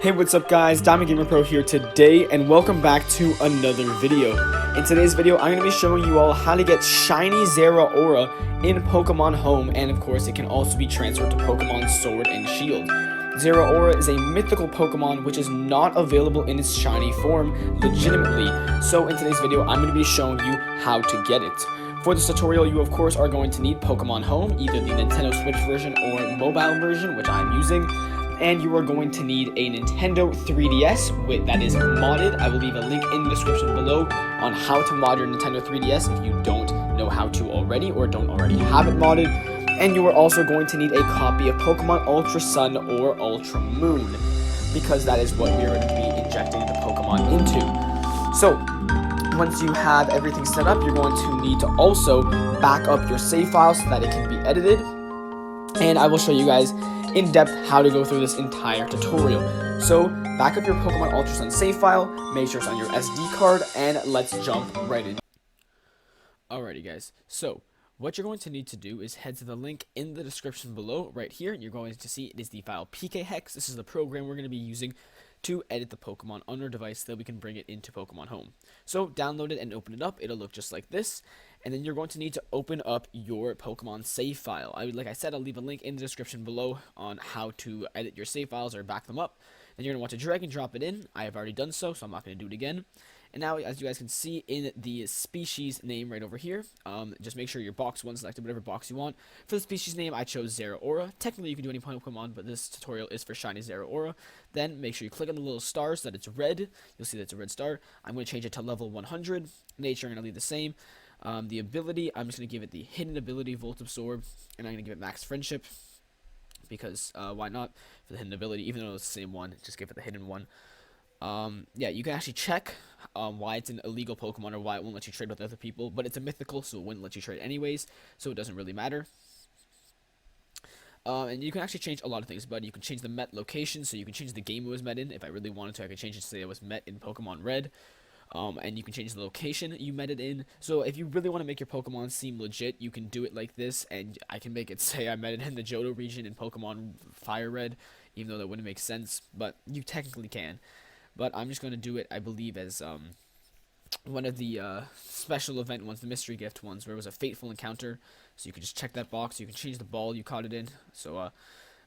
Hey, what's up guys, Diamond Gamer Pro here today, and welcome back to another video. In today's video, I'm going to be showing you all how to get shiny Zeraora in Pokemon Home, and of course it can also be transferred to Pokemon Sword and Shield. Zeraora is a mythical Pokemon which is not available in its shiny form legitimately, so in today's video I'm going to be showing you how to get it. For this tutorial, you of course are going to need Pokemon Home, either the Nintendo Switch version or mobile version, which I'm using. And you are going to need a Nintendo 3DS that is modded. I will leave a link in the description below on how to mod your Nintendo 3DS if you don't know how to already or don't already have it modded. And you are also going to need a copy of Pokemon Ultra Sun or Ultra Moon, because that is what we are going to be injecting the Pokemon into. So once you have everything set up, you're going to need to also back up your save file so that it can be edited. And I will show you guys in depth how to go through this entire tutorial. So back up your Pokemon Ultra Sun save file, make sure it's on your SD card, and let's jump right in. Alrighty guys, so what you're going to need to do is head to the link in the description below right here, and you're going to see it is the file pkhex. This is the program we're going to be using to edit the Pokemon on our device so that we can bring it into Pokemon Home. So download it and open it up. It'll look just like this, and then you're going to need to open up your Pokemon save file. Like I said, I'll leave a link in the description below on how to edit your save files or back them up. Then you're going to want to drag and drop it in. I have already done so, so I'm not going to do it again. And now, as you guys can see in the species name right over here, just make sure your box 1 selected whatever box you want. For the species name, I chose Zeraora. Technically, you can do any Pokemon, but this tutorial is for shiny Zeraora. Then, make sure you click on the little star so that it's red. You'll see that it's a red star. I'm going to change it to level 100. Nature, I'm going to leave the same. The ability, I'm just going to give it the hidden ability, Volt Absorb, and I'm going to give it max friendship, because why not, for the hidden ability, even though it's the same one, just give it the hidden one. Yeah, you can actually check why it's an illegal Pokemon or why it won't let you trade with other people, but it's a mythical, so it wouldn't let you trade anyways, so it doesn't really matter. And you can actually change a lot of things, but you can change the Met location, so you can change the game it was met in. If I really wanted to, I could change it to say it was met in Pokemon Red. And you can change the location you met it in. So if you really want to make your Pokemon seem legit, you can do it like this, and I can make it say I met it in the Johto region in Pokemon Fire Red, even though that wouldn't make sense, but you technically can. But I'm just going to do it, I believe, as one of the special event ones, the mystery gift ones, where it was a fateful encounter. So you can just check that box. You can change the ball you caught it in. So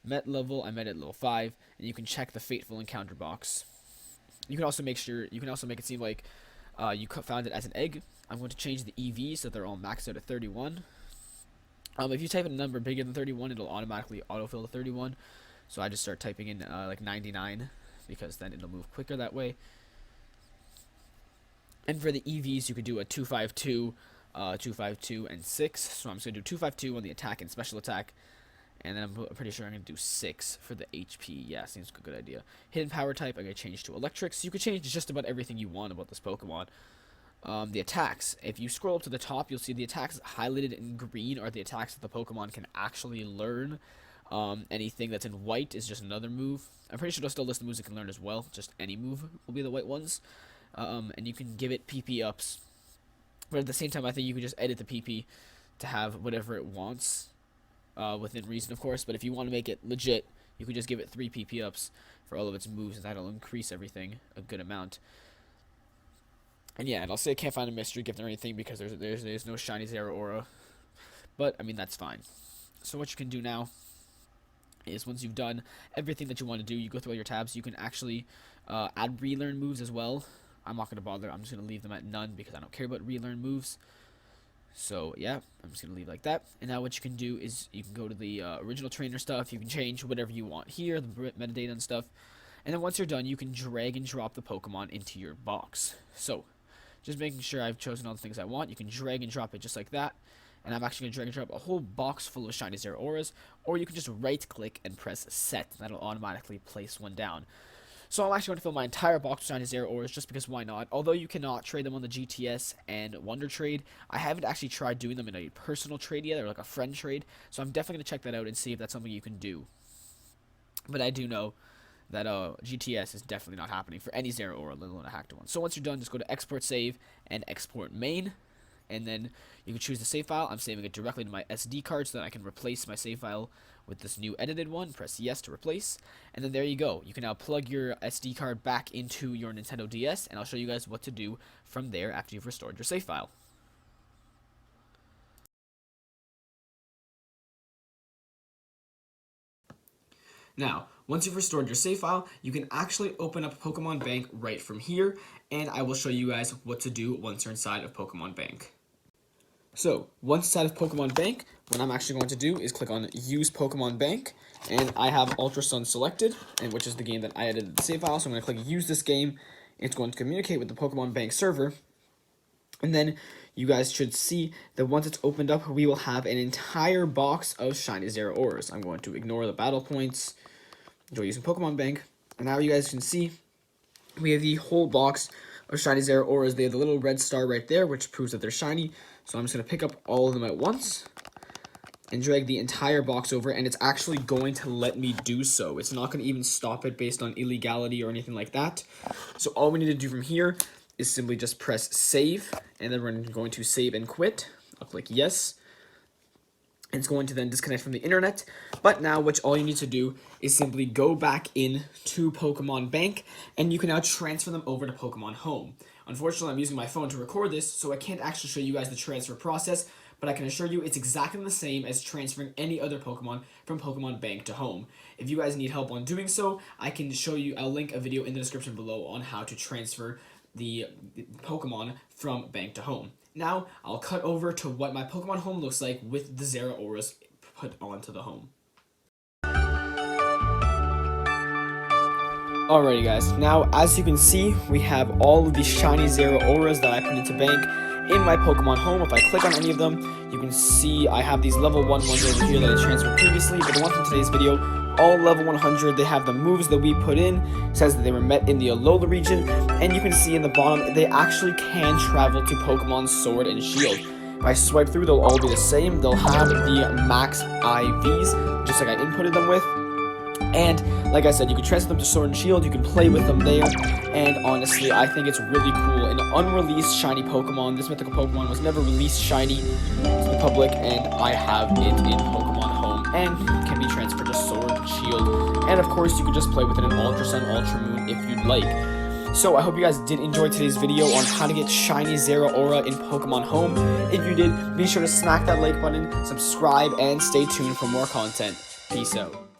met level, I met it at level 5, and you can check the fateful encounter box. You can also make it seem like you found it as an egg. I'm going to change the EV so that they're all maxed out at 31. If you type in a number bigger than 31, it'll automatically autofill to 31. So I just start typing in like 99, because then it'll move quicker that way. And for the EVs, you could do a 252, 252, and 6. So I'm just going to do 252 on the attack and special attack. And then I'm pretty sure I'm going to do 6 for the HP. Yeah, seems like a good idea. Hidden power type, I'm going to change to electric. So you can change just about everything you want about this Pokemon. The attacks. If you scroll up to the top, you'll see the attacks highlighted in green are the attacks that the Pokemon can actually learn. Anything that's in white is just another move. I'm pretty sure they'll still list the moves it can learn as well. Just any move will be the white ones. And you can give it PP ups. But at the same time, I think you can just edit the PP to have whatever it wants. Within reason, of course, but if you want to make it legit, you can just give it 3 PP ups for all of its moves, and that'll increase everything a good amount. And yeah, and I'll say I can't find a mystery gift or anything because there's no shiny Zeraora, but I mean that's fine. So what you can do now is, once you've done everything that you want to do, you go through all your tabs. You can actually add relearn moves as well. I'm not going to bother. I'm just going to leave them at none because I don't care about relearn moves. So yeah, I'm just going to leave it like that. And now what you can do is you can go to the original trainer stuff. You can change whatever you want here, the metadata and stuff. And then once you're done, you can drag and drop the Pokemon into your box. So just making sure I've chosen all the things I want. You can drag and drop it just like that. And I'm actually going to drag and drop a whole box full of shiny Zeraoras. Or you can just right click and press set. That'll automatically place one down. So I'm actually going to fill my entire box with shiny Zeraoras just because why not. Although you cannot trade them on the GTS and Wonder Trade, I haven't actually tried doing them in a personal trade yet, or like a friend trade. So I'm definitely going to check that out and see if that's something you can do. But I do know that GTS is definitely not happening for any Zeraora, let alone a hacked one. So once you're done, just go to export save and export main. and then you can choose the save file. I'm saving it directly to my SD card so that I can replace my save file with this new edited one. Press yes to replace, and then there you go. You can now plug your SD card back into your Nintendo DS, and I'll show you guys what to do from there after you've restored your save file. Now, once you've restored your save file, you can actually open up Pokemon Bank right from here, and I will show you guys what to do once you're inside of Pokemon Bank. So, once inside of Pokemon Bank, what I'm actually going to do is click on Use Pokemon Bank, and I have Ultra Sun selected, and which is the game that I edited the save file, so I'm going to click Use this game. It's going to communicate with the Pokemon Bank server, and then you guys should see that once it's opened up, we will have an entire box of shiny Zeraoras. I'm going to ignore the battle points, enjoy using Pokemon Bank, and now you guys can see we have the whole box of shiny Zeraoras. They have the little red star right there, which proves that they're shiny. So I'm just going to pick up all of them at once and drag the entire box over, and it's actually going to let me do so. It's not going to even stop it based on illegality or anything like that. So all we need to do from here is simply just press save, and then we're going to save and quit. I'll click yes. It's going to then disconnect from the internet, but now what all you need to do is simply go back in to Pokemon Bank, and you can now transfer them over to Pokemon Home. Unfortunately, I'm using my phone to record this, so I can't actually show you guys the transfer process, but I can assure you it's exactly the same as transferring any other Pokemon from Pokemon Bank to Home. If you guys need help on doing so, I can show you, I'll link a video in the description below on how to transfer the Pokemon from Bank to Home. Now, I'll cut over to what my Pokemon Home looks like with the Zeraoras put onto the home. Alrighty guys, now as you can see, we have all of the shiny Zeraoras that I put into Bank in my Pokemon Home. If I click on any of them, you can see I have these level 1 ones over here that I transferred previously, but the one from today's video, all level 100, they have the moves that we put in. It says that they were met in the Alola region, and you can see in the bottom, they actually can travel to Pokemon Sword and Shield. If I swipe through, they'll all be the same. They'll have the max IVs, just like I inputted them with. And like I said, you can transfer them to Sword and Shield, you can play with them there, and honestly, I think it's really cool. An unreleased shiny Pokemon, this mythical Pokemon was never released shiny to the public, and I have it in Pokemon Home, and can be transferred to Sword and Shield. And of course, you can just play with it in Ultra Sun, Ultra Moon if you'd like. So I hope you guys did enjoy today's video on how to get shiny Zeraora in Pokemon Home. If you did, be sure to smack that like button, subscribe, and stay tuned for more content. Peace out.